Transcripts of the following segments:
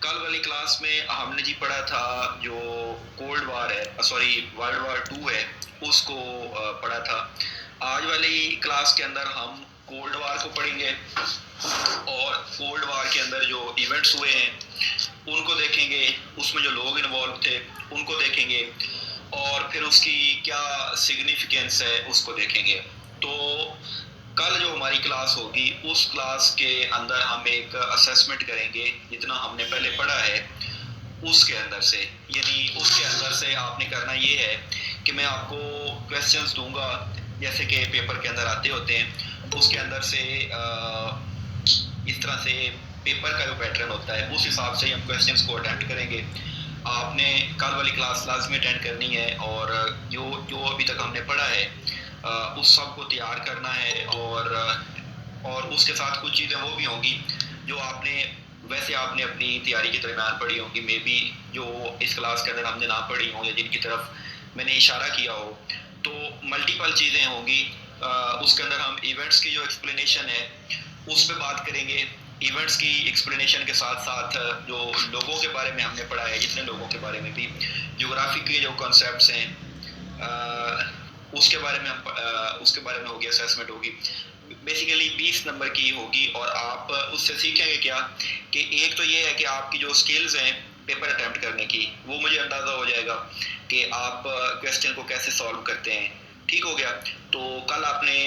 कल वाली क्लास में हमने जी पढ़ा था जो कोल्ड वार है, सॉरी वर्ल्ड वार टू है, उसको पढ़ा था। आज वाली क्लास के अंदर हम कोल्ड वार को पढ़ेंगे और कोल्ड वार के अंदर जो इवेंट्स हुए हैं उनको देखेंगे, उसमें जो लोग इन्वॉल्व थे उनको देखेंगे और फिर उसकी क्या सिग्निफिकेंस है उसको देखेंगे। तो कल जो हमारी क्लास होगी उस क्लास के अंदर हम एक असेसमेंट करेंगे जितना हमने पहले पढ़ा है उसके अंदर से, यानी उसके अंदर से आपने करना ये है कि मैं आपको क्वेश्चंस दूंगा जैसे कि पेपर के अंदर आते होते हैं, उसके अंदर से इस तरह से पेपर का जो पैटर्न होता है उस हिसाब से हम क्वेश्चंस को अटेम्प्ट करेंगे। आपने कल वाली क्लास लाजमी अटेंड करनी है और जो जो अभी तक हमने पढ़ा है उस सब को तैयार करना है और उसके साथ कुछ चीज़ें वो भी होंगी जो आपने वैसे आपने अपनी तैयारी के दरमियान पढ़ी होंगी, मे बी जो इस क्लास के अंदर हमने ना पढ़ी हों या जिनकी तरफ मैंने इशारा किया हो। तो मल्टीपल चीज़ें होंगी। उसके अंदर हम इवेंट्स की जो एक्सप्लेनेशन है उस पर बात करेंगे। इवेंट्स की एक्सप्लेनेशन के साथ साथ जो लोगों के बारे में हमने पढ़ा है, जितने लोगों के बारे में भी, ज्योग्राफी के जो कॉन्सेप्ट्स हैं उसके बारे में उसके बारे में होगी, असेसमेंट होगी। बेसिकली 20 नंबर की होगी और आप उससे सीखेंगे क्या कि एक तो ये है कि आपकी जो स्किल्स हैं पेपर अटेम्प्ट करने की वो मुझे अंदाज़ा हो जाएगा कि आप क्वेश्चन को कैसे सॉल्व करते हैं। ठीक हो गया। तो कल आपने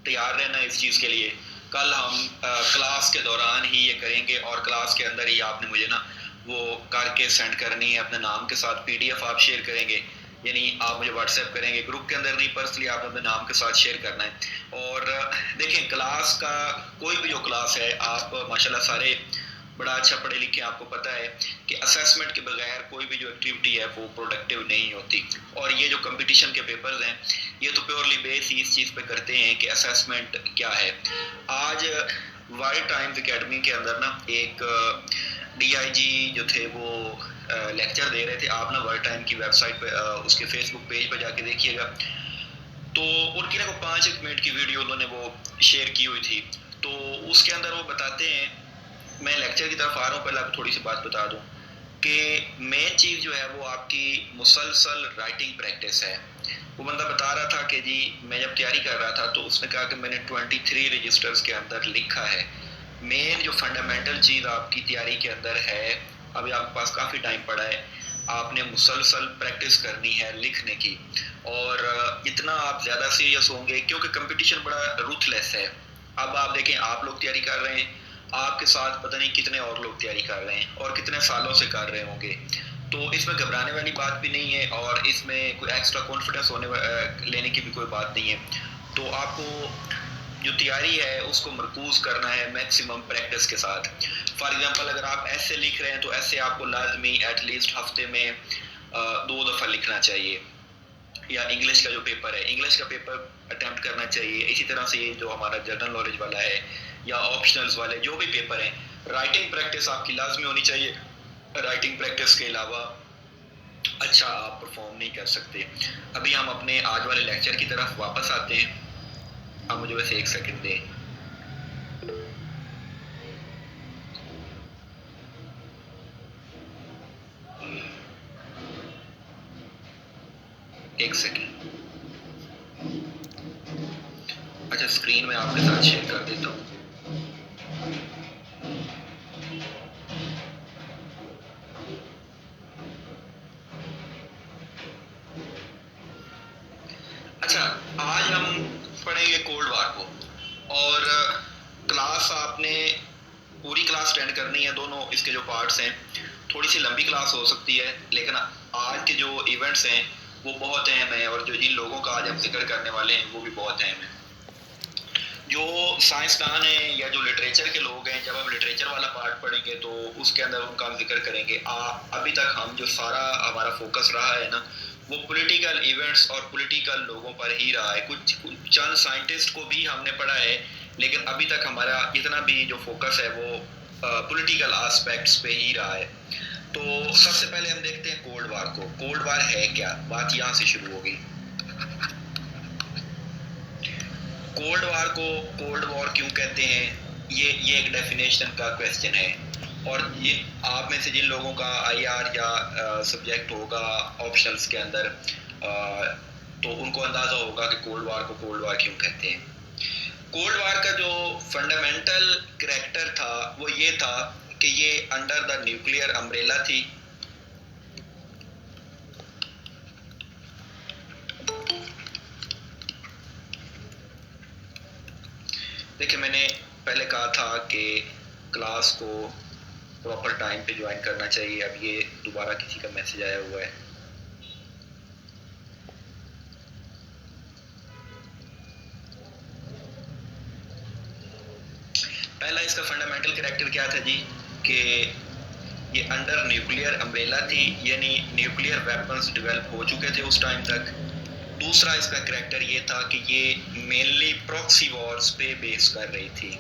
तैयार रहना इस चीज़ के लिए। कल हम क्लास के दौरान ही ये करेंगे और क्लास के अंदर ही आपने मुझे ना वो करके सेंड करनी है अपने नाम के साथ। पीडीएफ आप शेयर करेंगे, यानी आप मुझे व्हाट्सएप करेंगे, ग्रुप के अंदर नहीं, पर्सनली आपने अपने नाम के साथ शेयर करना है। और देखें, क्लास का कोई भी जो क्लास है, आप माशाल्लाह सारे बड़ा अच्छा पढ़े लिखे, आपको पता है कि असेसमेंट के बगैर कोई भी जो एक्टिविटी है वो प्रोडक्टिव नहीं होती। और ये जो कंपटीशन के पेपर्स हैं ये तो प्योरली बेस इस चीज़ पे करते हैं कि असेसमेंट क्या है। आज वाइल्ड टाइम्स एकेडमी के अंदर ना एक डीआईजी जो थे वो लेक्चर दे रहे थे। आप ना वर्ल्ड टाइम की वेबसाइट पे उसके फेसबुक पेज पे जाके देखिएगा। तो उनकी ना 5 मिनट की वीडियो उन्होंने वो शेयर की हुई थी। तो उसके अंदर वो बताते हैं, मैं लेक्चर की तरफ आ रहा हूँ, पहले आपको थोड़ी सी बात बता दूँ कि मेन चीज़ जो है वो आपकी मुसलसल राइटिंग प्रैक्टिस है। वो बंदा बता रहा था कि जी मैं जब तैयारी कर रहा था तो उसने कहा कि मैंने 23 रजिस्टर्स के अंदर लिखा है। मेन जो फंडामेंटल चीज़ आपकी तैयारी के अंदर है, अभी आपके पास काफ़ी टाइम पड़ा है, आपने मुसलसल प्रैक्टिस करनी है लिखने की। और इतना आप ज़्यादा सीरियस होंगे क्योंकि कंपटीशन बड़ा रूथलेस है। अब आप देखें, आप लोग तैयारी कर रहे हैं, आपके साथ पता नहीं कितने और लोग तैयारी कर रहे हैं और कितने सालों से कर रहे होंगे। तो इसमें घबराने वाली बात भी नहीं है और इसमें कोई एक्स्ट्रा कॉन्फिडेंस लेने की भी कोई बात नहीं है। तो आपको जो तैयारी है उसको मरकूज करना है मैक्सिमम प्रैक्टिस के साथ। फॉर एग्जांपल अगर आप ऐसे लिख रहे हैं तो ऐसे आपको लाजमी एटलीस्ट हफ्ते में 2 दफ़ा लिखना चाहिए। या इंग्लिश का जो पेपर है, इंग्लिश का पेपर अटेम्प्ट करना चाहिए। इसी तरह से ये जो हमारा जनरल नॉलेज वाला है या ऑप्शनल्स वाले जो भी पेपर हैं, राइटिंग प्रैक्टिस आपकी लाजमी होनी चाहिए। राइटिंग प्रैक्टिस के अलावा अच्छा आप परफॉर्म नहीं कर सकते। अभी हम अपने आज वाले लेक्चर की तरफ वापस आते हैं। आप मुझे वैसे 1 सेकंड दें। एक सेकंड। अच्छा, स्क्रीन में आपके साथ शेयर कर देता हूँ। अच्छा, आज हम पढ़ेंगे कोल्ड वार को और क्लास आपने पूरी क्लास अटेंड करनी है। दोनों इसके जो पार्ट्स हैं, थोड़ी सी लंबी क्लास हो सकती है लेकिन आज के जो इवेंट्स हैं वो बहुत अहम है और जो जिन लोगों का आज हम जिक्र करने वाले हैं वो भी बहुत अहम है। जो साइंसदान हैं या जो लिटरेचर के लोग हैं, जब हम लिटरेचर वाला पार्ट पढ़ेंगे तो उसके अंदर उनका हम जिक्र करेंगे। अभी तक हम जो सारा हमारा फोकस रहा है ना वो पॉलिटिकल इवेंट्स और पॉलिटिकल लोगों पर ही रहा है। कुछ चंद साइंटिस्ट को भी हमने पढ़ा है लेकिन अभी तक हमारा इतना भी जो फोकस है वो पॉलिटिकल एस्पेक्ट्स पे ही रहा है। तो सबसे पहले हम देखते हैं कोल्ड वार को। कोल्ड वार है क्या, बात यहाँ से शुरू होगी। कोल्ड वार को कोल्ड वॉर क्यों कहते हैं, ये एक डेफिनेशन का क्वेश्चन है। और ये आप में से जिन लोगों का आईआर या सब्जेक्ट होगा ऑप्शंस के अंदर, तो उनको अंदाजा होगा कि कोल्ड वार को कोल्ड वार क्यों कहते हैं। कोल्ड वार का जो फंडामेंटल कैरेक्टर था वो ये था कि ये अंडर द न्यूक्लियर अम्ब्रेला थी। देखिए, मैंने पहले कहा था कि क्लास को प्रॉपर टाइम पे ज्वाइन करना चाहिए। अब ये दोबारा किसी का मैसेज आया हुआ है। पहला इसका फंडामेंटल कैरेक्टर क्या था जी, कि ये अंडर न्यूक्लियर अम्ब्रेला थी, यानी न्यूक्लियर वेपन्स डेवलप हो चुके थे उस टाइम तक। दूसरा इसका कैरेक्टर ये था कि ये मेनली प्रॉक्सी वॉर्स पे बेस कर रही थी।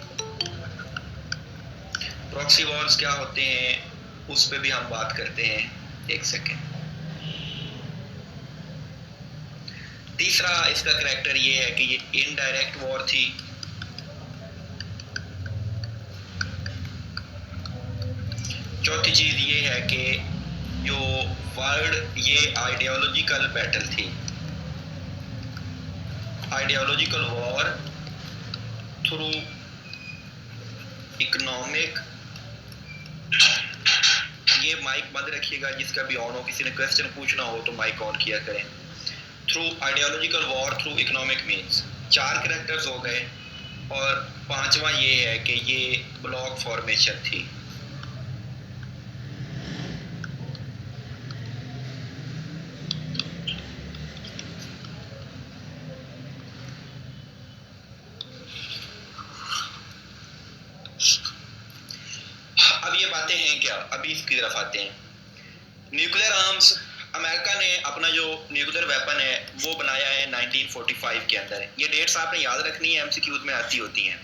प्रॉक्सी वॉर्स क्या होते हैं उस पे भी हम बात करते हैं, एक सेकेंड। तीसरा इसका कैरेक्टर ये है कि ये इनडायरेक्ट वॉर थी। चौथी चीज ये है कि जो वर्ल्ड, ये आइडियोलॉजिकल बैटल थी, आइडियोलॉजिकल वॉर थ्रू इकोनॉमिक। ये माइक बंद रखिएगा, जिसका भी ऑन हो, किसी ने क्वेश्चन पूछना हो तो माइक ऑन किया करें। Through ideological war through economic means, 4 characters हो गए। और पांचवा ये है कि ये ब्लॉक फॉर्मेशन थी। अब ये बातें हैं क्या, अभी इसकी तरफ आते हैं। न्यूक्लियर आर्म्स, अमेरिका ने अपना जो न्यूक्लियर वेपन है वो बनाया है 1945 के अंदर। ये डेट्स आपने याद रखनी है, एमसीक्यूज में आती होती हैं।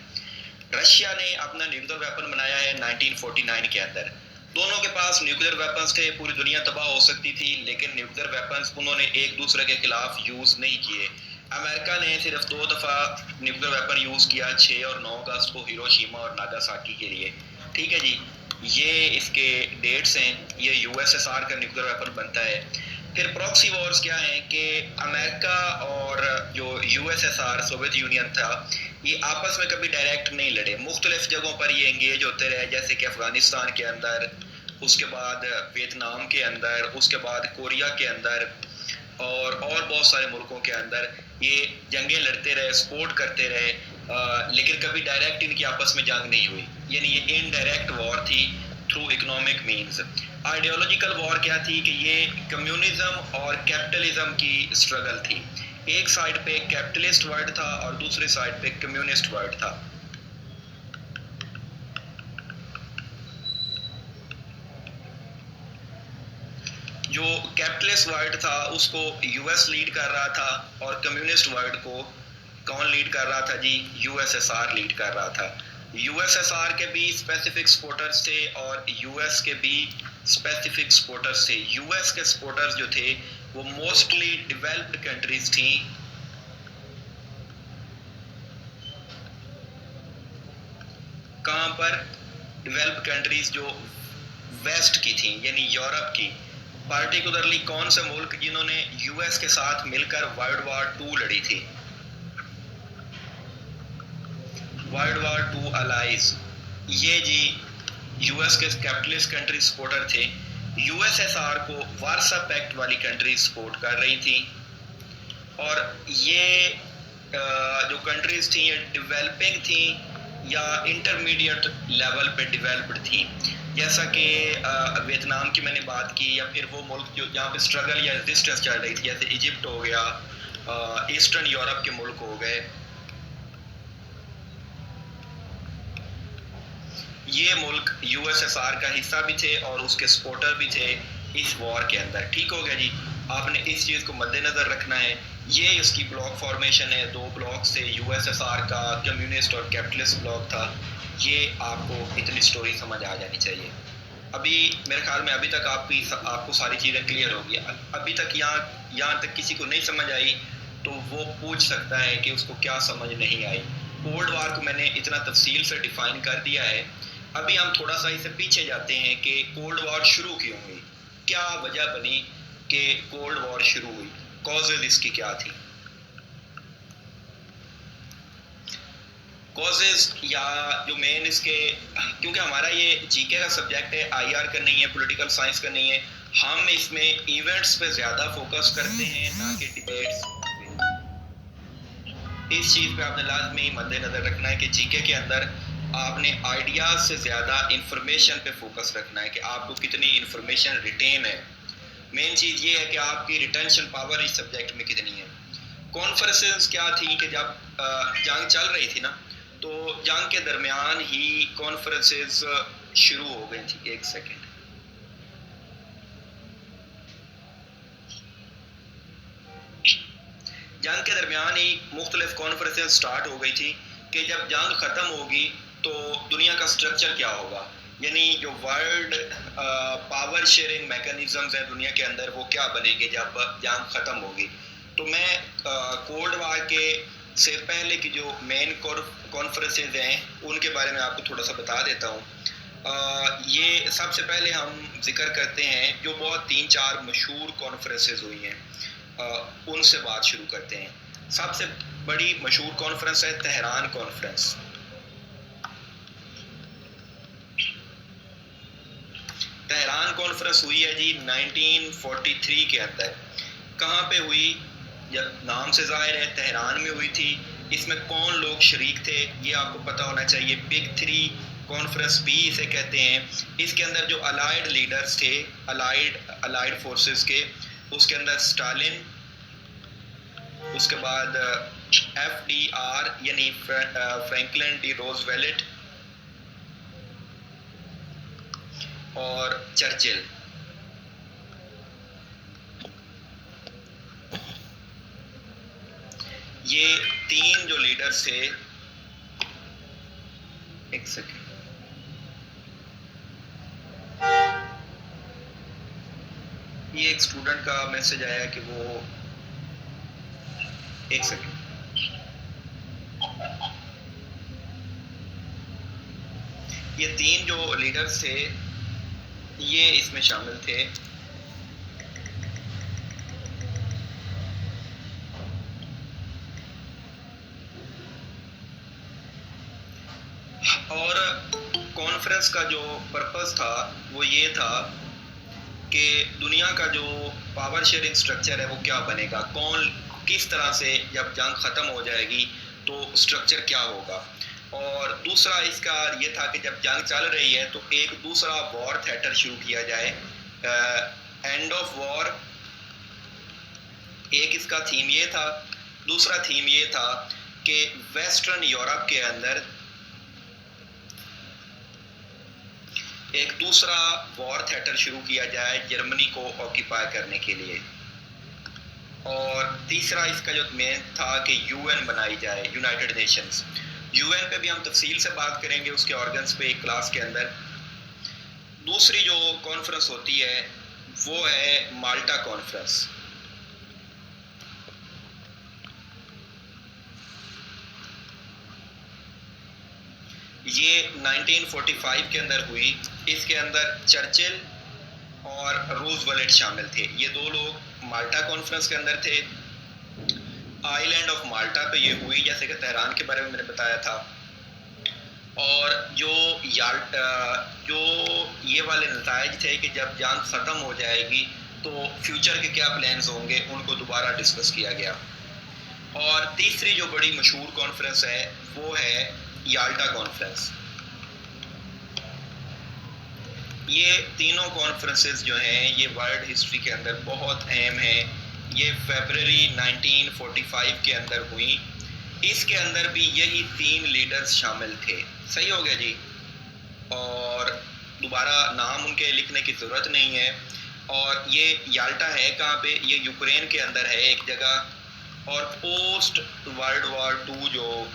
रशिया ने अपना न्यूक्लियर वेपन बनाया है 1949 के अंदर। दोनों के पास न्यूक्लियर वेपन्स थे, पूरी दुनिया तबाह हो सकती थी, लेकिन न्यूक्लियर वेपन्स उन्होंने एक दूसरे के खिलाफ यूज नहीं किए। अमेरिका ने सिर्फ 2 दफा न्यूक्लियर वेपन यूज किया, 6 और 9 अगस्त को हिरोशिमा और नागासाकी के लिए। ठीक है जी, ये इसके डेट्स हैं। ये यूएसएसआर का न्यूक्लियर वेपन बनता है। फिर प्रॉक्सी वॉर्स क्या है कि अमेरिका और जो यूएसएसआर सोवियत यूनियन था, ये आपस में कभी डायरेक्ट नहीं लड़े, मुख्तलिफ जगहों पर ये एंगेज होते रहे, जैसे कि अफगानिस्तान के अंदर, उसके बाद वियतनाम के अंदर, उसके बाद कोरिया के अंदर, और बहुत सारे मुल्कों के अंदर ये जंगें लड़ते रहे, सपोर्ट करते रहे, लेकिन कभी डायरेक्ट इनकी आपस में जंग नहीं हुई। यानी ये इनडायरेक्ट वॉर थी through economic means. Ideological war क्या थी कि ये कम्युनिज्म और कैपिटलिज्म की स्ट्रगल थी। एक साइड पे कैपिटलिस्ट वर्ल्ड था और दूसरी साइड पे कम्युनिस्ट वर्ल्ड था। जो कैपिटलिस्ट वर्ल्ड था उसको यूएस लीड कर रहा था, और कम्युनिस्ट वर्ल्ड को कौन लीड कर रहा था जी, यूएसएसआर लीड कर रहा था। यूएसएसआर के भी स्पेसिफिक सपोर्टर्स थे और यूएस के भी स्पेसिफिक सपोर्टर्स थे। यूएस के सपोर्टर्स जो थे वो मोस्टली डेवलप्ड कंट्रीज थी। कहां पर? डेवलप्ड कंट्रीज जो वेस्ट की थी, यानी यूरोप की। पार्टिकुलरली कौन से मुल्क जिन्होंने यूएस के साथ मिलकर वर्ल्ड वार 2 लड़ी थी? वर्ल्ड वार 2 अलाइज, ये जी यूएस के कैपिटलिस्ट कंट्री सपोर्टर थे। यूएसएसआर को वार्सा पैक्ट वाली कंट्री सपोर्ट कर रही थी, और ये जो कंट्रीज थी ये डेवलपिंग थी या इंटरमीडिएट लेवल पे डेवलप्ड थी। जैसा कि वियतनाम की मैंने बात की, या फिर वो मुल्क जो जहाँ पे स्ट्रगल या रेजिस्टेंस चल रही थी, जैसे इजिप्ट हो गया, ईस्टर्न यूरोप के मुल्क हो गए। ये मुल्क यूएसएसआर का हिस्सा भी थे और उसके सपोर्टर भी थे इस वॉर के अंदर। ठीक हो गया जी, आपने इस चीज़ को मद्देनजर रखना है। ये इसकी ब्लॉक फॉर्मेशन है, 2 ब्लॉक से, यूएसएसआर का कम्युनिस्ट और कैपिटलिस्ट ब्लॉक था। ये आपको इतनी स्टोरी समझ आ जानी चाहिए। अभी मेरे ख्याल में अभी तक आपको सारी चीज़ें क्लियर होगी। अभी तक यहाँ तक किसी को नहीं समझ आई तो वो पूछ सकता है कि उसको क्या समझ नहीं आई। कोल्ड वॉर को मैंने इतना तफसील से डिफाइन कर दिया है। अभी हम थोड़ा सा इससे पीछे जाते हैं कि कोल्ड वॉर शुरू क्यों हुई, क्या वजह बनी कि कोल्ड वॉर शुरू हुई, कॉजेज इसकी क्या थी। कॉजेज या जो मेन इसके, क्योंकि हमारा ये जीके का सब्जेक्ट है, आईआर का नहीं है, पॉलिटिकल साइंस का नहीं है, हम इसमें इवेंट्स पे ज़्यादा फोकस करते हैं ना कि डिबेट्स। इस चीज़ पे आपने लाजमी मद्देनजर रखना है कि जीके के अंदर आपने आइडियाज से ज़्यादा इंफॉर्मेशन पे फोकस रखना है कि आपको कितनी इंफॉर्मेशन रिटेन है। मेन चीज़ ये है कि आपकी रिटेंशन पावर इस सब्जेक्ट में कितनी है। कॉन्फ्रेंसेस क्या थी कि जब जंग चल रही थी ना, तो जंग के दरमियान ही कॉन्फ्रेंसेस शुरू हो गई थी। एक सेकेंड, जंग के दरमियान ही मुख्तलिफ कॉन्फ्रेंसेस स्टार्ट हो गई थी कि जब जंग ख़त्म होगी तो दुनिया का स्ट्रक्चर क्या होगा, यानी जो वर्ल्ड पावर शेयरिंग मैकेनिज्म्स हैं दुनिया के अंदर वो क्या बनेंगे जब जंग ख़त्म होगी। तो मैं कोल्ड वार के से पहले की जो मेन कॉन्फ्रेंसेस हैं उनके बारे में आपको थोड़ा सा बता देता हूँ। ये सबसे पहले हम जिक्र करते हैं जो बहुत 3-4 मशहूर कॉन्फ्रेंसेस हुई हैं, उनसे बात शुरू करते हैं। सबसे बड़ी मशहूर कॉन्फ्रेंस है तेहरान कॉन्फ्रेंस। तेहरान कॉन्फ्रेंस हुई है जी 1943 के अंदर। कहाँ पे हुई, जब नाम से जाहिर है तेहरान में हुई थी। इसमें कौन लोग शरीक थे ये आपको पता होना चाहिए। बिग 3 कॉन्फ्रेंस भी इसे कहते हैं। इसके अंदर जो अलाइड लीडर्स थे, अलाइड फोर्सेस के, उसके अंदर स्टालिन, उसके बाद FDR यानी फ्रैंकलिन डी रोजवेल्ट और चर्चिल। ये 3 जो लीडर्स थे, एक सेकेंड, ये एक स्टूडेंट का मैसेज आया कि वो, एक सेकेंड, ये 3 जो लीडर्स थे ये इसमें शामिल थे। और कॉन्फ्रेंस का जो पर्पस था वो ये था कि दुनिया का जो पावर शेयरिंग स्ट्रक्चर है वो क्या बनेगा, कौन किस तरह से जब जंग ख़त्म हो जाएगी तो स्ट्रक्चर क्या होगा। और दूसरा इसका ये था कि जब जंग चल रही है तो एक दूसरा वॉर थिएटर शुरू किया जाए, एंड ऑफ वॉर। एक इसका थीम ये था। दूसरा थीम ये था कि वेस्टर्न यूरोप के अंदर एक दूसरा वॉर थिएटर शुरू किया जाए जर्मनी को ऑक्यूपाई करने के लिए। और तीसरा इसका जो मेन था कि यूएन बनाई जाए, यूनाइटेड नेशंस। यूएन पे भी हम तफसील से बात करेंगे उसके ऑर्गन्स पे एक क्लास के अंदर। दूसरी जो कॉन्फ्रेंस होती है वो है माल्टा कॉन्फ्रेंस। ये 1945 के अंदर हुई। इसके अंदर चर्चिल और रूजवेल्ट शामिल थे। ये 2 लोग माल्टा कॉन्फ्रेंस के अंदर थे। आइलैंड ऑफ माल्टा पे ये हुई, जैसे कि तेहरान के बारे में मैंने बताया था। और जो ये वाले नताइज थे कि जब जंग ख़त्म हो जाएगी तो फ्यूचर के क्या प्लान्स होंगे उनको दोबारा डिस्कस किया गया। और तीसरी जो बड़ी मशहूर कॉन्फ्रेंस है वो है याल्टा कॉन्फ्रेंस। ये तीनों कॉन्फ्रेंसेस जो हैं ये वर्ल्ड हिस्ट्री के अंदर बहुत अहम हैं। ये फरवरी 1945 के अंदर हुई। इसके अंदर भी यही 3 लीडर्स शामिल थे। सही हो गया जी। और दोबारा नाम उनके लिखने की ज़रूरत नहीं है। और ये याल्टा है कहाँ पे, ये यूक्रेन के अंदर है एक जगह। और पोस्ट वर्ल्ड वॉर 2 जो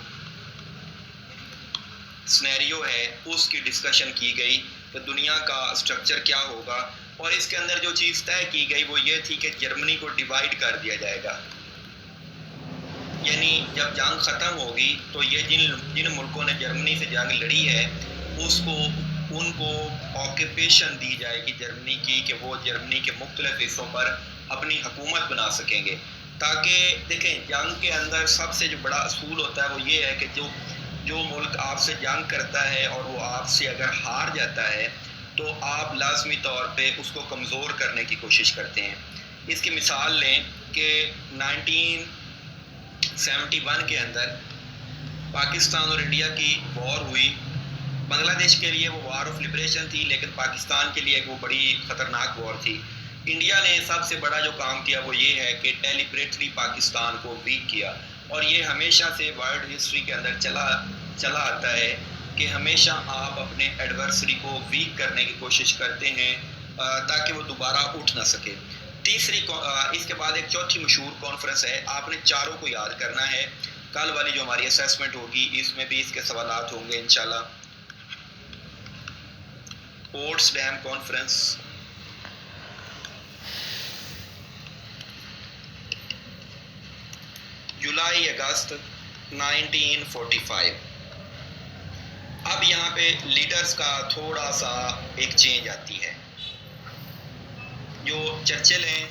सिनेरियो है उसकी डिस्कशन की गई कि दुनिया का स्ट्रक्चर क्या होगा। और इसके अंदर जो चीज़ तय की गई वो ये थी कि जर्मनी को डिवाइड कर दिया जाएगा। यानी जब जंग ख़त्म होगी तो ये जिन जिन मुल्कों ने जर्मनी से जंग लड़ी है उसको उनको ऑक्यूपेशन दी जाएगी जर्मनी की, कि वो जर्मनी के मुख्तलिफ हिस्सों पर अपनी हुकूमत बना सकेंगे। ताकि देखें, जंग के अंदर सबसे जो बड़ा असूल होता है वो ये है कि जो मुल्क आपसे जंग करता है और वो आपसे अगर हार जाता है तो आप लाजमी तौर पे उसको कमज़ोर करने की कोशिश करते हैं। इसकी मिसाल लें कि 1971 के अंदर पाकिस्तान और इंडिया की वॉर हुई। बांग्लादेश के लिए वो वार ऑफ लिबरेशन थी, लेकिन पाकिस्तान के लिए वो बड़ी ख़तरनाक वॉर थी। इंडिया ने सबसे बड़ा जो काम किया वो ये है कि डेलिबरेटली पाकिस्तान को वीक किया, और ये हमेशा से वर्ल्ड हिस्ट्री के अंदर चला आता है कि हमेशा आप अपने एडवर्सरी को वीक करने की कोशिश करते हैं ताकि वो दोबारा उठ ना सके। इसके बाद एक चौथी मशहूर कॉन्फ्रेंस है, आपने चारों को याद करना है। कल वाली जो हमारी असेसमेंट होगी इसमें भी इसके सवालात होंगे इंशाल्लाह। पोट्सडैम कॉन्फ्रेंस, जुलाई अगस्त 1945। अब यहाँ पे लीडर्स का थोड़ा सा एक चेंज आती है। जो चर्चिल हैं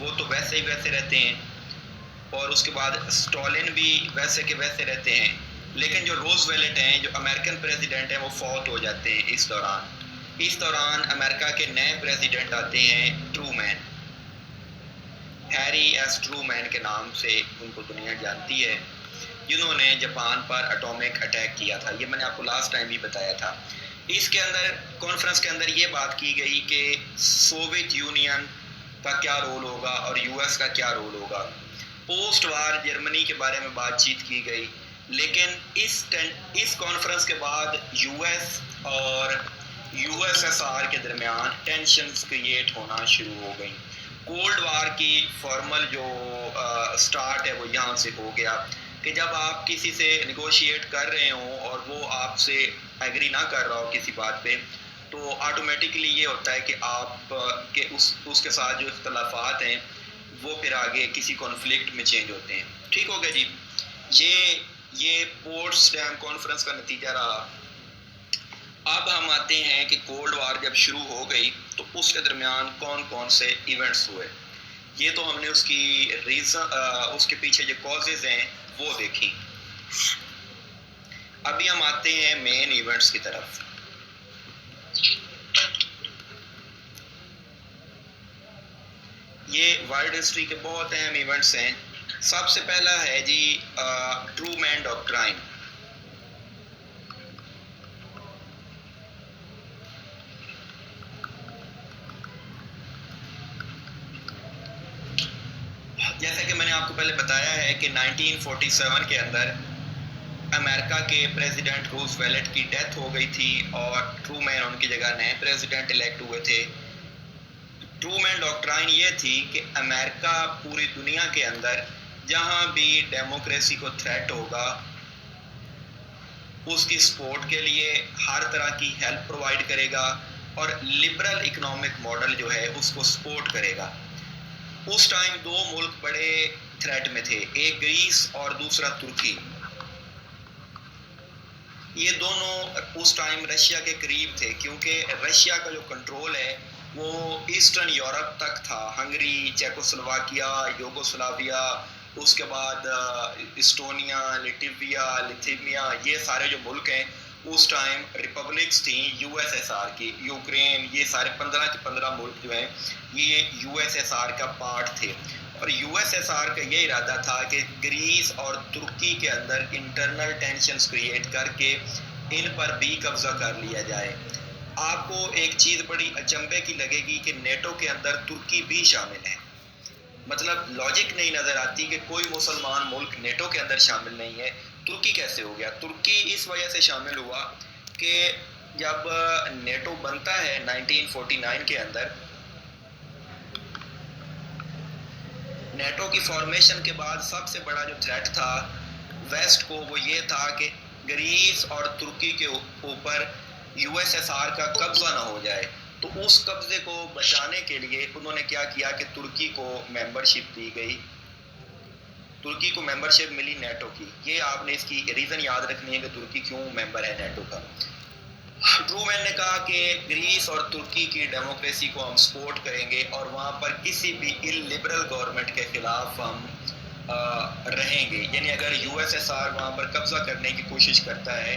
वो तो वैसे ही वैसे रहते हैं, और उसके बाद स्टॉलिन भी वैसे के वैसे रहते हैं, लेकिन जो रोजवेल्ट हैं, जो अमेरिकन प्रेसिडेंट हैं, वो फौत हो जाते हैं। इस दौरान अमेरिका के नए प्रेसिडेंट आते हैं, ट्रूमैन, हैरी एस ट्रूमैन के नाम से उनको दुनिया जानती है, जिन्होंने जापान पर एटॉमिक अटैक किया था। ये मैंने आपको लास्ट टाइम भी बताया था। इसके अंदर कॉन्फ्रेंस के अंदर ये बात की गई कि सोवियत यूनियन का क्या रोल होगा और यूएस का क्या रोल होगा। पोस्ट वार जर्मनी के बारे में बातचीत की गई, लेकिन इस कॉन्फ्रेंस के बाद यूएस और यूएसएसआर के दरमियान टेंशन्स क्रिएट होना शुरू हो गई। कोल्ड वार की फॉर्मल जो स्टार्ट है वो यहाँ से हो गया कि जब आप किसी से निगोशिएट कर रहे हो और वो आपसे एग्री ना कर रहा हो किसी बात पे, तो ऑटोमेटिकली ये होता है कि आप के उसके साथ जो इख्तलाफात हैं वो फिर आगे किसी कॉन्फ्लिक्ट में चेंज होते हैं। ठीक हो गया जी, ये पोट्सडैम कॉन्फ्रेंस का नतीजा रहा। अब हम आते हैं कि कोल्ड वार जब शुरू हो गई तो उसके दरमियान कौन कौन से इवेंट्स हुए। ये तो हमने उसकी रीज़न, उसके पीछे जो कॉजेज़ हैं वो देखी। अभी हम आते हैं मेन इवेंट्स की तरफ। ये वर्ल्ड हिस्ट्री के बहुत अहम इवेंट्स हैं। सबसे पहला है जी ट्रूमैन डॉक्ट्राइन। जैसे कि मैंने आपको पहले बताया है कि 1947 के अंदर अमेरिका के प्रेसिडेंट रूजवेल्ट की डेथ हो गई थी और ट्रूमैन उनकी जगह नए प्रेसिडेंट इलेक्ट हुए थे। ट्रूमैन डॉक्ट्राइन ये थी कि अमेरिका पूरी दुनिया के अंदर जहां भी डेमोक्रेसी को थ्रेट होगा उसकी सपोर्ट के लिए हर तरह की हेल्प प्रोवाइड करेगा और लिबरल इकोनॉमिक मॉडल जो है उसको सपोर्ट करेगा। उस टाइम दो मुल्क बड़े थ्रेट में थे, एक ग्रीस और दूसरा तुर्की। ये दोनों उस टाइम रशिया के करीब थे, क्योंकि रशिया का जो कंट्रोल है वो ईस्टर्न यूरोप तक था। हंगरी, चेकोस्लोवाकिया, यूगोस्लाविया, उसके बाद इस्टोनिया, लिथुआनिया, ये सारे जो मुल्क हैं उस टाइम रिपब्लिक्स थी यूएसएसआर की। यूक्रेन, ये सारे 15 के 15 मुल्क जो हैं ये यूएसएसआर का पार्ट थे, और यूएसएसआर का ये इरादा था कि ग्रीस और तुर्की के अंदर इंटरनल टेंशन्स क्रिएट करके इन पर भी कब्जा कर लिया जाए। आपको एक चीज़ बड़ी अचंभे की लगेगी कि नेटो के अंदर तुर्की भी शामिल है। मतलब लॉजिक नहीं नज़र आती कि कोई मुसलमान मुल्क नेटो के अंदर शामिल नहीं है, तुर्की कैसे हो गया। तुर्की इस वजह से शामिल हुआ कि जब नेटो बनता है 1949 के अंदर, नेटो की फॉर्मेशन के बाद सबसे बड़ा जो थ्रेट था वेस्ट को वो ये था कि ग्रीस और तुर्की के ऊपर यूएसएसआर का कब्जा ना हो जाए। तो उस कब्जे को बचाने के लिए उन्होंने क्या किया कि तुर्की को मेंबरशिप दी गई तुर्की को मेंबरशिप मिली नेटो की। ये आपने इसकी रीज़न याद रखनी है कि तुर्की क्यों मेंबर है नेटो का। ट्रूमैन ने कहा कि ग्रीस और तुर्की की डेमोक्रेसी को हम सपोर्ट करेंगे और वहाँ पर किसी भी इलिबरल गवर्नमेंट के खिलाफ हम रहेंगे। यानी अगर यूएसएसआर वहाँ पर कब्जा करने की कोशिश करता है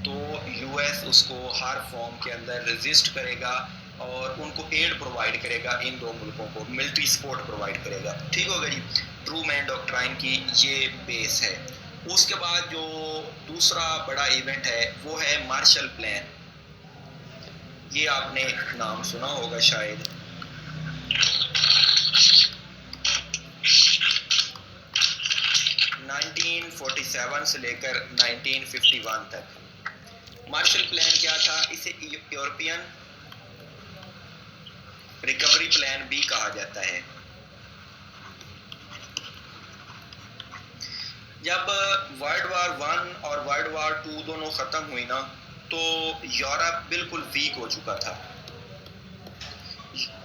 तो यूएस उसको हर फॉर्म के अंदर रेजिस्ट करेगा और उनको एड प्रोवाइड करेगा, इन दो मुल्कों को मिलिट्री सपोर्ट प्रोवाइड करेगा। ठीक होगा जी, ट्रूमैन डॉक्ट्राइन की ये बेस है। उसके बाद जो दूसरा बड़ा इवेंट है वो है मार्शल प्लान। ये आपने नाम सुना होगा शायद। 1947 से लेकर 1951 तक मार्शल प्लान क्या था? इसे यूरोपियन रिकवरी प्लान भी कहा जाता है। जब वर्ल्ड वार 1 और वर्ल्ड वार 2 दोनों ख़त्म हुई ना, तो यूरोप बिल्कुल वीक हो चुका था।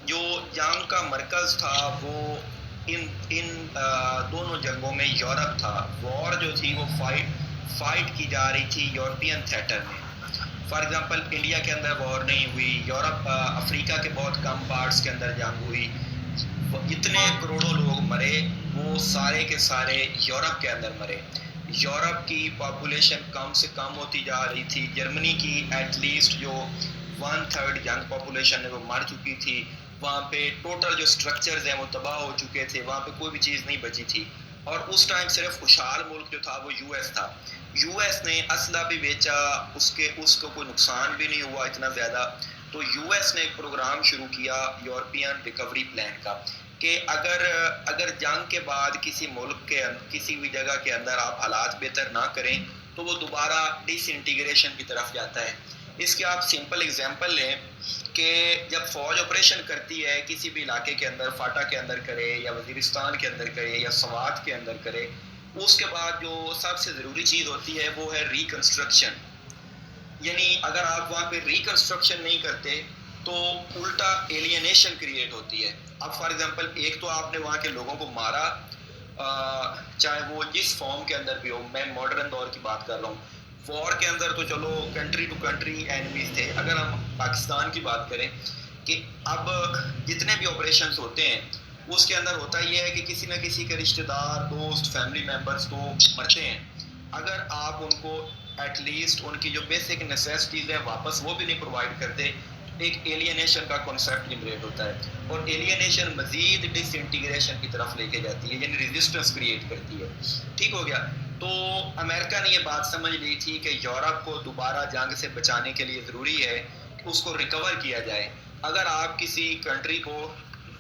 जो जंग का मरकज़ था वो इन दोनों जंगों में यूरोप था। वॉर जो थी वो फाइट की जा रही थी यूरोपियन थिएटर में। फॉर एग्जांपल इंडिया के अंदर वॉर नहीं हुई, यूरोप अफ्रीका के बहुत कम पार्ट्स के अंदर जंग हुई। इतने करोड़ों लोग मरे, वो सारे के सारे यूरोप के अंदर मरे। यूरोप की पॉपुलेशन कम से कम होती जा रही थी। जर्मनी की एटलीस्ट जो 1/3 यंग पॉपुलेशन है वो मर चुकी थी। वहाँ पे टोटल जो स्ट्रक्चर्स हैं वो तबाह हो चुके थे, वहाँ पे कोई भी चीज़ नहीं बची थी। और उस टाइम सिर्फ खुशहाल मुल्क जो था वो यूएस था। यूएस ने असला भी बेचा, उसको कोई नुकसान भी नहीं हुआ इतना ज़्यादा। तो यूएस ने एक प्रोग्राम शुरू किया यूरोपियन रिकवरी प्लान का कि अगर जंग के बाद किसी मुल्क के किसी भी जगह के अंदर आप हालात बेहतर ना करें तो वो दोबारा डिसइंटीग्रेशन की तरफ जाता है। इसके आप सिंपल एग्जांपल लें कि जब फ़ौज ऑपरेशन करती है किसी भी इलाके के अंदर, फाटा के अंदर करे या वज़ीरिस्तान के अंदर करे या सवात के अंदर करे, उसके बाद जो सबसे ज़रूरी चीज़ होती है वो है रिकन्स्ट्रक्शन। यानी अगर आप वहाँ पे रिकन्स्ट्रक्शन नहीं करते तो उल्टा एलियनेशन क्रिएट होती है। अब फॉर एग्जांपल एक तो आपने वहाँ के लोगों को मारा, चाहे वो जिस फॉर्म के अंदर भी हो। मैं मॉडर्न दौर की बात कर रहा हूँ। वॉर के अंदर तो चलो कंट्री टू कंट्री एनिमीज थे। अगर हम पाकिस्तान की बात करें कि अब जितने भी ऑपरेशंस होते हैं उसके अंदर होता ये है कि किसी न किसी के रिश्तेदार, दोस्त, फैमिली मेम्बर्स तो मरते हैं। अगर आप उनको एटलीस्ट उनकी जो बेसिक नेसेसिटीज़ है वापस वो भी नहीं प्रोवाइड करते, एक एलियनेशन का कॉन्सेप्ट जनरेट होता है और एलियनेशन मजीद डिसइंटीग्रेशन की तरफ लेके जाती है, यानी रेजिस्टेंस क्रिएट करती है। ठीक हो गया। तो अमेरिका ने ये बात समझ ली थी कि यूरोप को दोबारा जंग से बचाने के लिए ज़रूरी है कि उसको रिकवर किया जाए। अगर आप किसी कंट्री को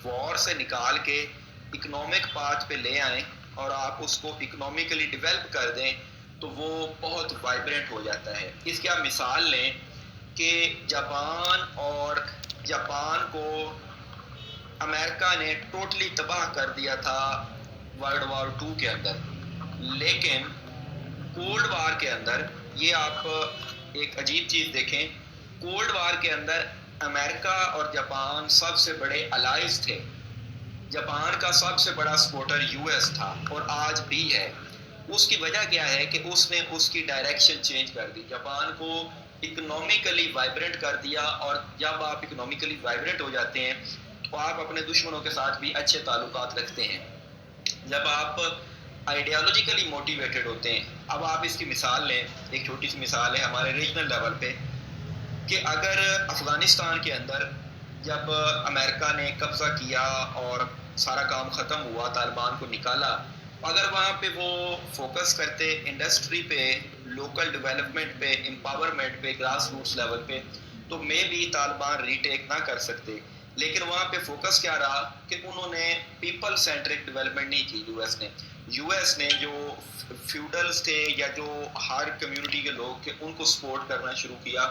वॉर से निकाल के इकोनॉमिक पाथ पे ले आएँ और आप उसको इकोनॉमिकली डेवलप कर दें तो वो बहुत वाइब्रेंट हो जाता है। इसकी आप मिसाल लें कि जापान को अमेरिका ने टोटली तबाह कर दिया था वर्ल्ड वार 2 के अंदर, लेकिन कोल्ड वार के अंदर ये आप एक अजीब चीज़ देखें, कोल्ड वार के अंदर अमेरिका और जापान सबसे बड़े अलाइज थे। जापान का सबसे बड़ा सपोर्टर यूएस था और आज भी है। उसकी वजह क्या है कि उसने उसकी डायरेक्शन चेंज कर दी, जापान को इकोनॉमिकली वाइब्रेंट कर दिया। और जब आप इकोनॉमिकली वाइब्रेंट हो जाते हैं तो आप अपने दुश्मनों के साथ भी अच्छे ताल्लुकात रखते हैं। जब आप आइडियोलॉजिकली मोटिवेटेड होते हैं, अब आप इसकी मिसाल लें, एक छोटी सी मिसाल है हमारे रीजनल लेवल पे कि अगर अफ़गानिस्तान के अंदर जब अमेरिका ने कब्ज़ा किया और सारा काम ख़त्म हुआ, तालिबान को निकाला, अगर वहाँ पे वो फोकस करते इंडस्ट्री पे, लोकल डेवलपमेंट पे, एम्पावरमेंट पे, ग्रास रूट्स लेवल पे, तो मे भी तालिबान रीटेक ना कर सकते। लेकिन वहाँ पे फोकस क्या रहा कि उन्होंने पीपल सेंट्रिक डेवलपमेंट नहीं की। यूएस ने जो फ्यूडल्स थे या जो हर कम्युनिटी के लोग थे उनको सपोर्ट करना शुरू किया।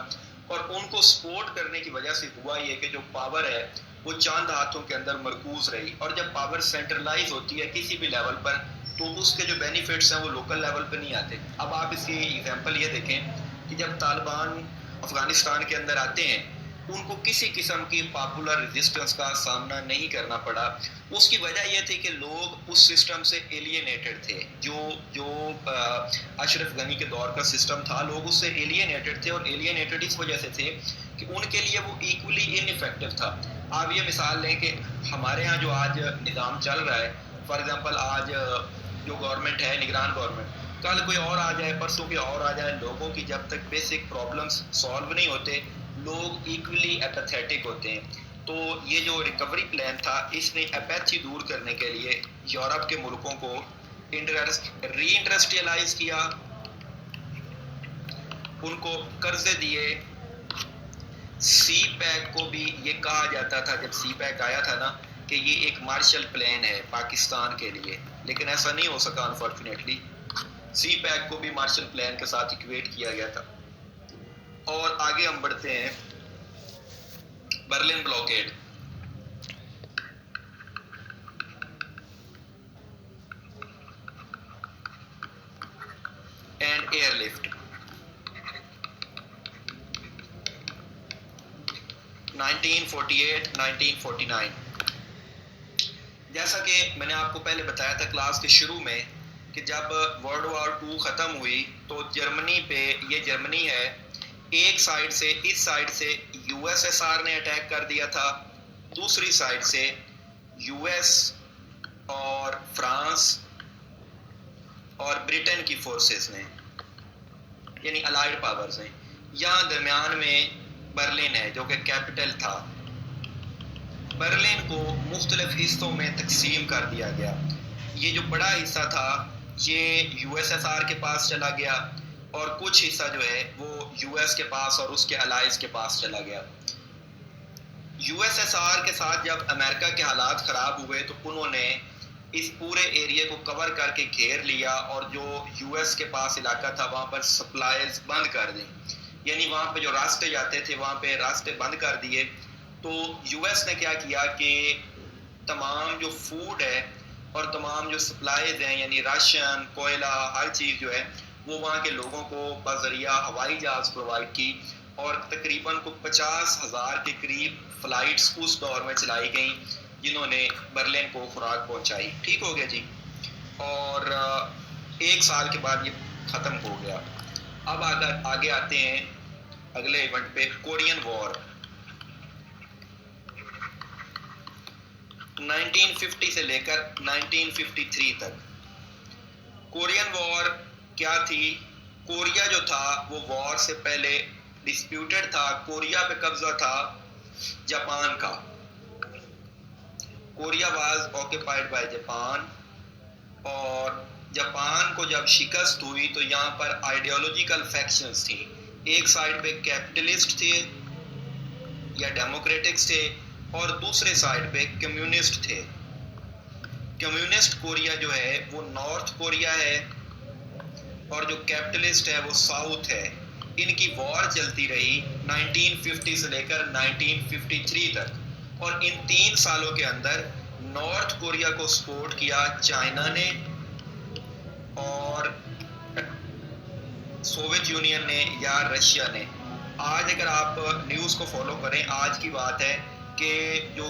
और उनको सपोर्ट करने की वजह से हुआ ये कि जो पावर है वो चंद हाथों के अंदर मरकूज रही। और जब पावर सेंट्रलाइज होती है किसी भी लेवल पर तो उसके जो बेनिफिट्स हैं वो लोकल लेवल पर नहीं आते। अब आप इसकी एग्जांपल ये देखें कि जब तालिबान अफ़गानिस्तान के अंदर आते हैं उनको किसी किस्म की पॉपुलर रेजिस्टेंस का सामना नहीं करना पड़ा। उसकी वजह यह थी कि लोग उस सिस्टम से एलियनेटेड थे। जो जो अशरफ गनी के दौर का सिस्टम था, लोग उससे एलियनेटेड थे, और एलियनेटेड इस वजह से थे कि उनके लिए वो इक्वली इनइफेक्टिव था। आप ये मिसाल लें कि हमारे यहाँ जो आज निज़ाम चल रहा है, फॉर एग्जांपल आज जो गवर्नमेंट है, निगरान गवर्नमेंट, कल कोई और आ जाए, परसों कोई और आ जाए, लोगों की जब तक बेसिक प्रॉब्लम्स सॉल्व नहीं होते, लोग इक्वली एपैथेटिक होते हैं। तो ये जो रिकवरी प्लान था, इसने एपैथी दूर करने के लिए यूरोप के मुल्कों को री इंडस्ट्रियलाइज किया, उनको कर्जे दिए। सी पैक को भी ये कहा जाता था, जब सी पैक आया था ना, कि ये एक मार्शल प्लान है पाकिस्तान के लिए, लेकिन ऐसा नहीं हो सका अनफॉर्चुनेटली। सी पैक को भी मार्शल प्लान के साथ इक्वेट किया गया था। और आगे हम बढ़ते हैं, बर्लिन ब्लॉकेड। And airlift 1948-1949। जैसा कि मैंने आपको पहले बताया था क्लास के शुरू में कि जब वर्ल्ड वॉर 2 ख़त्म हुई तो जर्मनी पे, ये जर्मनी है, एक साइड से, इस साइड से यूएसएसआर ने अटैक कर दिया था, दूसरी साइड से यूएस और फ्रांस और ब्रिटेन की फोर्सेस ने, यानी अलाइड पावर्स ने। यहाँ दरमियान में बर्लिन है जो कि कैपिटल था। बर्लिन को मुख्तलिफ हिस्सों में तकसीम कर दिया गया। ये जो बड़ा हिस्सा था ये यूएसएसआर के पास चला गया, और कुछ हिस्सा जो है वो यूएस के पास और उसके अलाइज के पास चला गया। यूएसएसआर के साथ जब अमेरिका के हालात ख़राब हुए तो उन्होंने इस पूरे एरिया को कवर करके घेर लिया, और जो यूएस के पास इलाका था वहाँ पर सप्लाईज बंद कर दी, यानी वहाँ पे जो रास्ते जाते थे वहाँ पे रास्ते बंद कर दिए। तो यूएस ने क्या किया कि तमाम जो फूड है और तमाम जो सप्लाईज हैं, यानी राशन, कोयला, हर चीज़ जो है वो वहाँ के लोगों को बजरिया हवाई जहाज़ प्रोवाइड की, और तकरीबन को 50,000 के करीब फ़्लाइट्स उस दौर में चलाई गई जिन्होंने बर्लिन को खुराक पहुँचाई। ठीक हो गया जी। और 1 साल के बाद ये ख़त्म हो गया। अब आगे आते हैं अगले इवेंट पे, कोरियन वॉर 1950 से लेकर 1953 तक। कोरियन वॉर क्या थी? कोरिया जो था वो वॉर से पहले डिस्प्यूटेड था। कोरिया पे कब्जा था जापान का। Korea was occupied by Japan, और जापान को जब शिकस्त हुई तो यहाँ पर आइडियोलॉजिकल फैक्शंस थी। एक साइड पे कैपिटलिस्ट थे या डेमोक्रेटिक्स थे, और दूसरे साइड पे कम्युनिस्ट थे। कम्युनिस्ट कोरिया जो है वो नॉर्थ कोरिया है, और जो कैपिटलिस्ट है वो साउथ है। इनकी वॉर चलती रही 1950 से लेकर 1953 तक, और इन 3 सालों के अंदर नॉर्थ कोरिया को सपोर्ट किया चाइना ने और सोवियत यूनियन ने या रशिया ने। आज अगर आप न्यूज़ को फॉलो करें, आज की बात है कि जो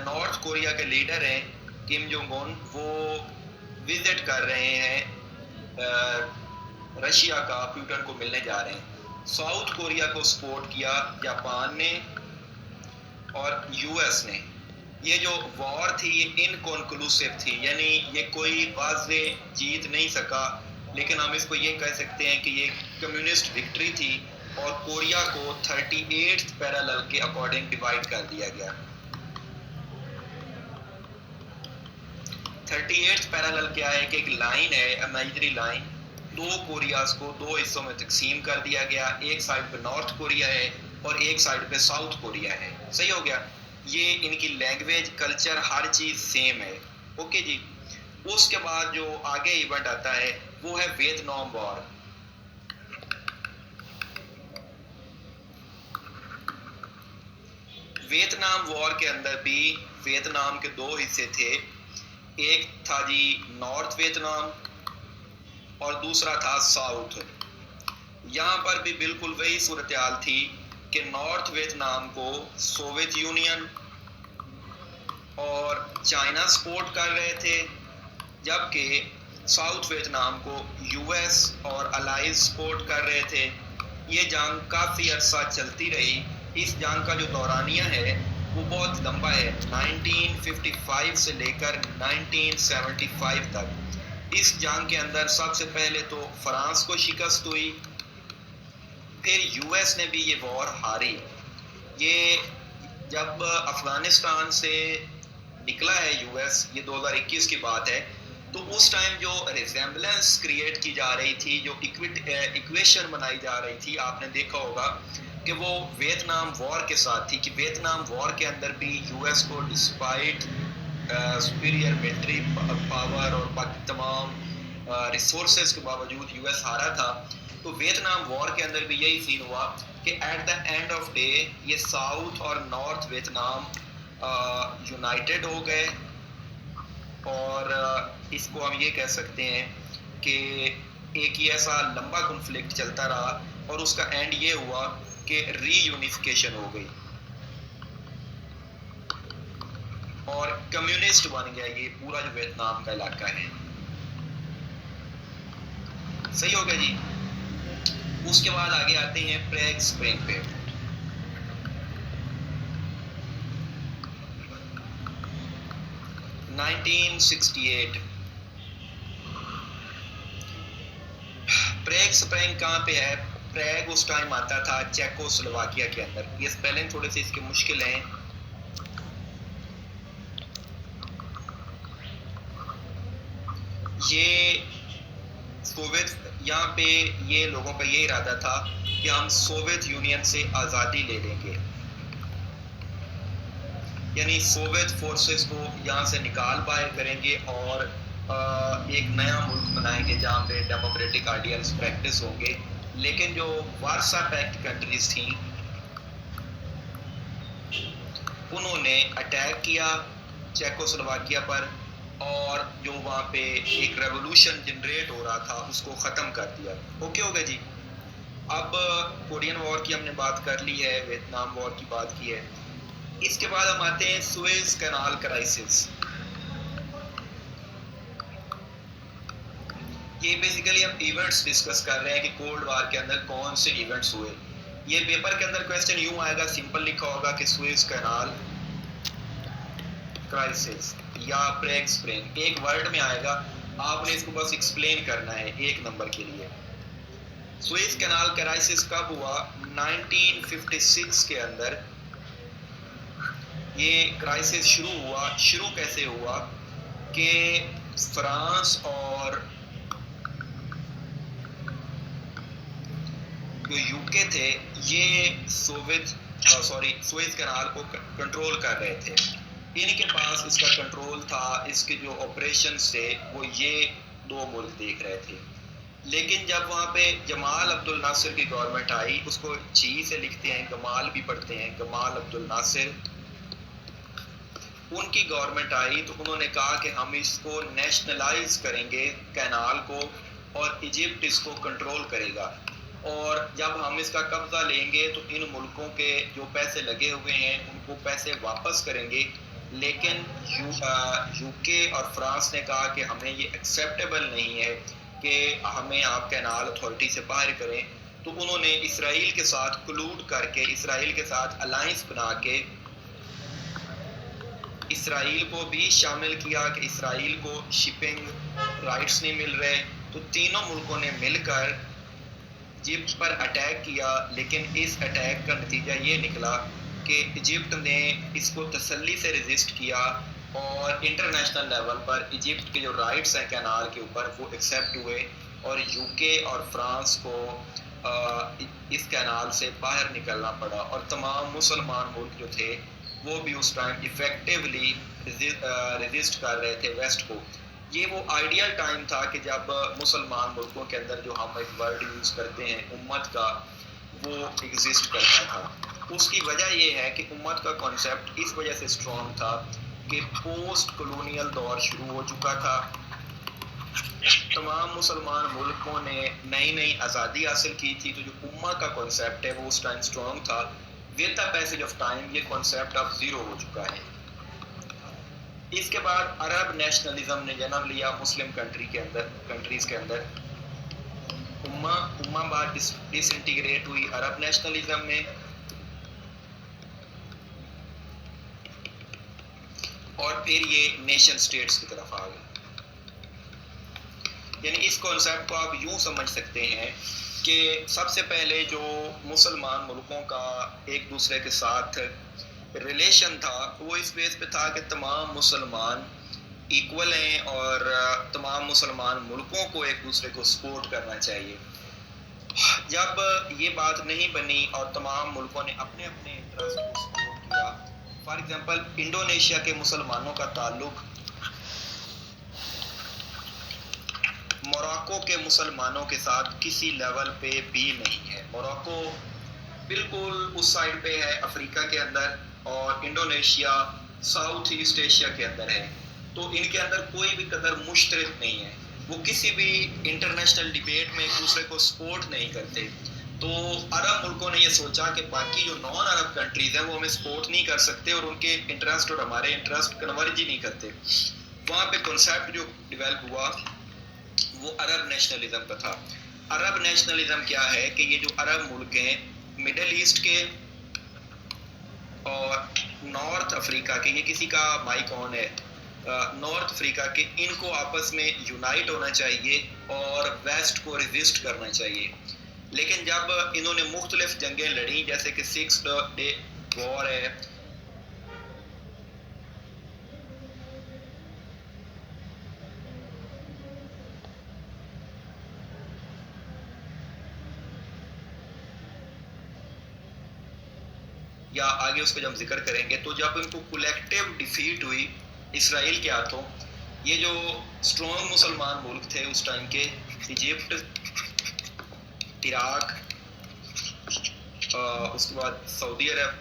नॉर्थ कोरिया के लीडर हैं किम जोंग उन, वो विजिट कर रहे हैं रशिया का, पुतिन को मिलने जा रहे हैं। साउथ कोरिया को सपोर्ट किया जापान ने और यूएस ने। ये जो वॉर थी ये इनकॉन्क्लूसिव थी, यानी ये कोई वाज़ेह जीत नहीं सका, लेकिन हम इसको ये कह सकते हैं कि ये कम्युनिस्ट विक्ट्री थी, और कोरिया को 38th पैरेलल के अकॉर्डिंग डिवाइड कर दिया गया। 38th पैरेलल क्या है कि एक लाइन है, इमेजिनरी लाइन, 2 कोरियाज को 2 हिस्सों में तकसीम कर दिया गया। एक साइड पे नॉर्थ कोरिया है और एक साइड पे साउथ कोरिया है। सही हो गया। ये इनकी लैंग्वेज, कल्चर, हर चीज़ सेम है। ओके जी। उसके बाद जो आगे इवेंट आता है वो है वियतनाम वॉर। वियतनाम वॉर के अंदर भी वियतनाम के 2 हिस्से थे। एक था जी नॉर्थ वियतनाम और दूसरा था साउथ। यहाँ पर भी बिल्कुल वही सूरत हाल थी कि नॉर्थ वियतनाम को सोवियत यूनियन और चाइना सपोर्ट कर रहे थे, जबकि साउथ वियतनाम को यूएस और अलाइज सपोर्ट कर रहे थे। ये जंग काफ़ी अरसा चलती रही। इस जंग का जो दौरानिया है वो बहुत लंबा है, 1955 से लेकर 1975 तक। इस जंग के अंदर सबसे पहले तो फ्रांस को शिकस्त हुई, फिर यूएस ने भी ये वॉर हारी। ये जब अफगानिस्तान से निकला है यूएस, ये 2021 की बात है, तो उस टाइम जो रिजेम्बलेंस क्रिएट की जा रही थी, जो इक्वेशन बनाई जा रही थी, आपने देखा होगा कि वो वियतनाम वॉर के साथ थी, कि वियतनाम वॉर के अंदर भी यूएस को डिस्पाइट सुपीरियर मिलिट्री पावर और बाकी तमाम रिसोर्सेज के बावजूद यूएस हारा था। तो वियतनाम वॉर के अंदर भी यही सीन हुआ कि at the end of day ये साउथ और नॉर्थ वियतनाम यूनाइटेड हो गए, और इसको हम ये कह सकते हैं कि एक ही ऐसा लंबा कॉन्फ्लिक्ट चलता रहा और उसका एंड ये हुआ कि रीयूनिफिकेशन हो गई और कम्युनिस्ट बन गया ये पूरा जो वियतनाम का इलाका है। सही हो गया जी। उसके बाद आगे आते हैं प्रेग स्प्रिंग पे। प्रेग स्प्रिंग कहाँ पे है? प्रेग उस टाइम आता था चेकोस्लोवाकिया के अंदर। ये स्पेलिंग थोड़े से इसके मुश्किल हैं। ये सोवियत, यहाँ पे ये लोगों का ये इरादा था कि हम सोवियत यूनियन से आज़ादी ले लेंगे, यानी सोवियत फोर्सेस को यहाँ से निकाल बाहर करेंगे और एक नया मुल्क बनाएंगे जहाँ पे डेमोक्रेटिक आइडियल्स प्रैक्टिस होंगे। लेकिन जो वारसा पैक्ट कंट्रीज थी उन्होंने अटैक किया चेकोस्लोवाकिया पर, और जो वहाँ पे एक रेवोल्यूशन जनरेट हो रहा था उसको ख़त्म कर दिया। ओके हो गया जी। अब कोरियन वॉर की हमने बात कर ली है, वियतनाम वॉर की बात की है। इसके बाद हम आते हैं सुएज कैनाल क्राइसिस। ये बेसिकली हम इवेंट्स डिस्कस कर रहे हैं कि कोल्ड वॉर के अंदर कौन से इवेंट्स हुए। ये पेपर के अंदर क्वेश्चन यूं आएगा, सिंपल लिखा होगा कि सुएज कैनाल क्राइसिस या प्रेग स्प्रिंग, एक वर्ड में आएगा, आपने इसको बस एक्सप्लेन करना है एक नंबर के लिए। सुएज कैनाल क्राइसिस कब हुआ? 1956 के अंदर ये क्राइसिस शुरू हुआ। शुरू कैसे हुआ कि फ्रांस और जो यूके थे ये सुएज कैनाल को कंट्रोल कर रहे थे। इनके पास इसका कंट्रोल था, इसके जो ऑपरेशंस थे वो ये दो मुल्क देख रहे थे। लेकिन जब वहाँ पे जमाल अब्दुल नासिर की गवर्नमेंट आई, उसको जी से लिखते हैं, गमाल भी पढ़ते हैं, गमाल अब्दुल नासिर, उनकी गवर्नमेंट आई तो उन्होंने कहा कि हम इसको नेशनलाइज करेंगे कैनाल को, और इजिप्ट इसको कंट्रोल करेगा, और जब हम इसका कब्जा लेंगे तो इन मुल्कों के जो पैसे लगे हुए हैं उनको पैसे वापस करेंगे। लेकिन यूके और फ्रांस ने कहा कि हमें ये एक्सेप्टेबल नहीं है कि हमें आप कैनाल अथॉरिटी से बाहर करें। तो उन्होंने इसराइल के साथ क्लूड करके, इसराइल के साथ अलायंस बना के इसराइल को भी शामिल किया कि इसराइल को शिपिंग राइट्स नहीं मिल रहे। तो तीनों मुल्कों ने मिलकर इजिप्ट पर अटैक किया। लेकिन इस अटैक का नतीजा ये निकला कि इजिप्ट ने इसको तसल्ली से रेजिस्ट किया, और इंटरनेशनल लेवल पर इजिप्ट के जो राइट्स हैं कैनाल के ऊपर वो एक्सेप्ट हुए, और यूके और फ्रांस को इस कैनाल से बाहर निकलना पड़ा। और तमाम मुसलमान मुल्क जो थे वो भी उस टाइम इफ़ेक्टिवली रेजिस्ट कर रहे थे वेस्ट को। ये वो आइडियल टाइम था कि जब मुसलमान मुल्कों के अंदर जो हम एक वर्ड यूज़ करते हैं उम्मत का, वो एग्जिस्ट करता था। उसकी वजह ये है कि उम्मत का कॉन्सेप्ट इस वजह से स्ट्रॉन्ग था कि पोस्ट कॉलोनियल दौर शुरू हो चुका था, तमाम मुसलमान मुल्कों ने नई नई आज़ादी हासिल की थी, तो जो उम्मा का कॉन्सेप्ट है वो उस टाइम स्ट्रॉन्ग था। With the passage of time ये कॉन्सेप्ट अब ज़ीरो हो चुका है। इसके बाद अरब नेशनलिज्म ने जन्म लिया मुस्लिम कंट्रीज के अंदर। उम्मा उम्मा बाद डिसइंटीग्रेट हुई अरब नेशनलिज्म में, और फिर ये नेशन स्टेट्स की तरफ आ गई। यानी इस कॉन्सेप्ट को आप यूं समझ सकते हैं कि सबसे पहले जो मुसलमान मुल्कों का एक दूसरे के साथ रिलेशन था वो इस बेस पे था कि तमाम मुसलमान इक्वल हैं और तमाम मुसलमान मुल्कों को एक दूसरे को सपोर्ट करना चाहिए। जब ये बात नहीं बनी और तमाम मुल्कों ने अपने अपने इंटरेस्ट को सपोर्ट किया, फॉर एग्जांपल इंडोनेशिया के मुसलमानों का ताल्लुक मोरक्को के मुसलमानों के साथ किसी लेवल पे भी नहीं है। मोरक्को बिल्कुल उस साइड पे है अफ्रीका के अंदर, और इंडोनेशिया साउथ ईस्ट एशिया के अंदर है, तो इनके अंदर कोई भी कदर मुश्तरक नहीं है। वो किसी भी इंटरनेशनल डिबेट में एक दूसरे को सपोर्ट नहीं करते। तो अरब मुल्कों ने ये सोचा कि बाकी जो नॉन अरब कंट्रीज हैं वो हमें सपोर्ट नहीं कर सकते और उनके इंटरेस्ट और हमारे इंटरेस्ट कन्वर्ज ही नहीं करते। वहाँ पे कॉन्सेप्ट जो डेवलप हुआ वो अरब नेशनलिज्म का था। अरब नेशनलिज्म क्या है कि ये जो अरब मुल्क हैं मिडल ईस्ट के और नॉर्थ अफ्रीका के, ये किसी का माइक ऑन है, नॉर्थ अफ्रीका के, इनको आपस में यूनाइट होना चाहिए और वेस्ट को रेजिस्ट करना चाहिए। लेकिन जब इन्होंने मुख्तलिफ जंगें लड़ी, जैसे कि 6 डे वॉर है, या आगे उसका जब हम जिक्र करेंगे, तो जब इनको कलेक्टिव डिफीट हुई इसराइल के हाथों, ये जो स्ट्रॉन्ग मुसलमान मुल्क थे उस टाइम के, इजिप्ट, इराक, उसके बाद सऊदी अरब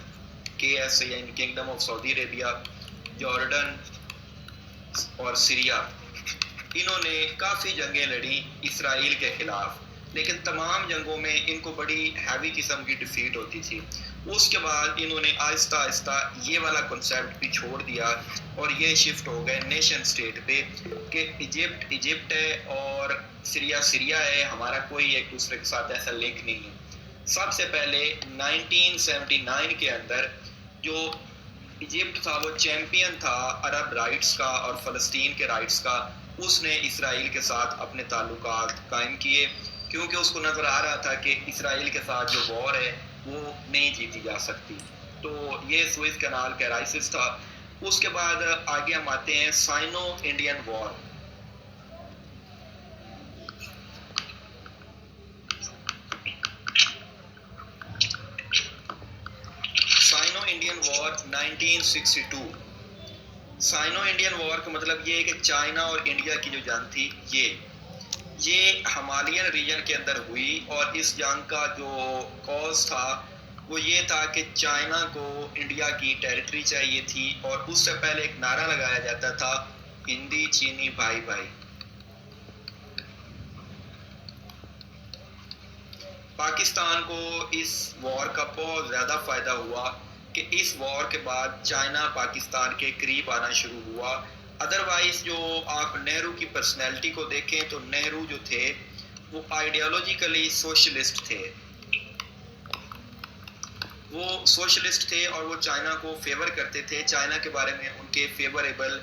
KS यानी kingdom of Saudi Arabia, Jordan और सीरिया, इन्होंने काफ़ी जंगें लड़ी इसराइल के खिलाफ, लेकिन तमाम जंगों में इनको बड़ी हैवी किस्म की डिफीट होती थी। उसके बाद इन्होंने आहिस्ता आहिस्ता ये वाला कॉन्सेप्ट भी छोड़ दिया और ये शिफ्ट हो गए नेशन स्टेट पे कि इजिप्ट इजिप्ट है और सीरिया सीरिया है, हमारा कोई एक दूसरे के साथ ऐसा लिंक नहीं है। सबसे पहले 1979 के अंदर जो इजिप्ट था वो चैंपियन था अरब राइट्स का और फ़लस्तीन के राइट्स का, उसने इसराइल के साथ अपने ताल्लुकात कायम किए, क्योंकि उसको नज़र आ रहा था कि इसराइल के साथ जो वॉर है वो नहीं जीती जा सकती। तो ये सुएज़ कैनाल क्राइसिस था। उसके बाद आगे हम आते हैं Sino Indian war. Sino Indian war 1962। Sino Indian war का मतलब ये है कि चाइना और इंडिया की जो जंग थी ये हिमालयन रीजन के अंदर हुई, और इस जंग का जो कॉज था वो ये था कि चाइना को इंडिया की टेरिटरी चाहिए थी, और उससे पहले एक नारा लगाया जाता था, हिंदी चीनी भाई भाई। पाकिस्तान को इस वॉर का बहुत ज़्यादा फ़ायदा हुआ कि इस वॉर के बाद चाइना पाकिस्तान के करीब आना शुरू हुआ। अदरवाइज जो आप नेहरू की पर्सनैलिटी को देखें तो नेहरू जो थे वो आइडियोलॉजिकली सोशलिस्ट थे, वो सोशलिस्ट थे और वो चाइना को फेवर करते थे, चाइना के बारे में उनके फेवरेबल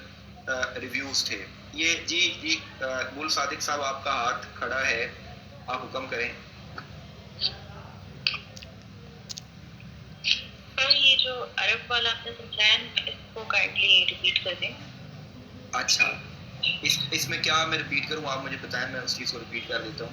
रिव्यूज़ थे। ये जी गुल सादिक साहब आपका हाथ खड़ा है, आप हुक्म करें। ये जो अरब वाला आपने समझाया इसको काइंडली रिपीट कर दें। अच्छा, इसमें क्या मैं रिपीट करूं, आप मुझे बताएं, मैं उस चीज़ को रिपीट कर देता हूं।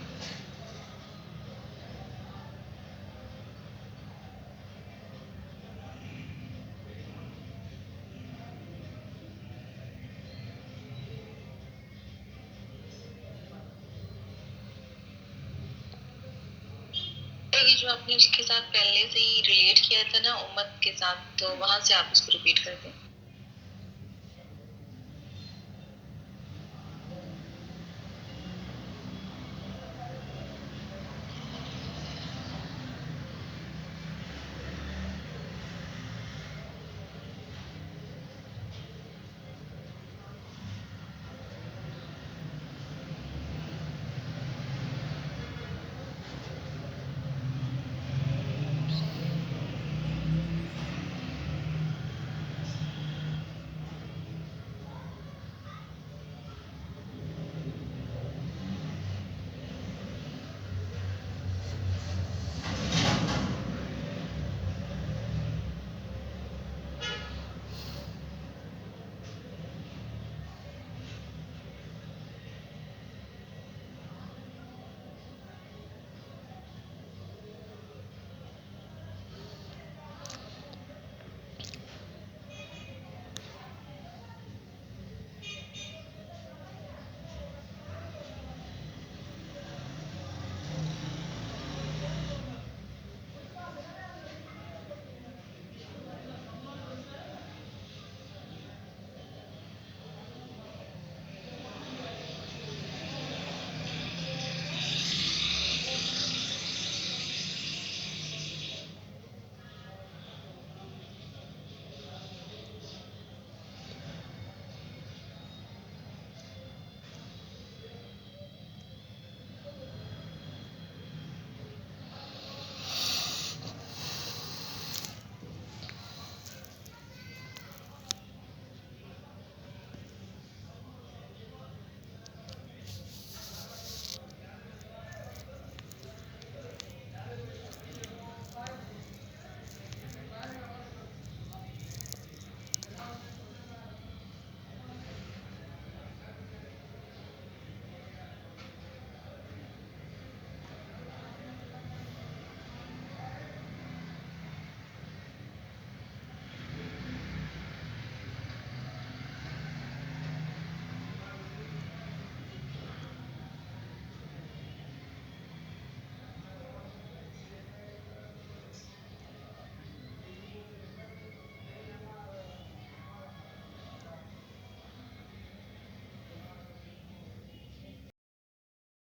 जो आपने उसके साथ पहले से ही रिलेट किया था ना उम्मत के साथ, तो वहां से आप उसको रिपीट कर दें।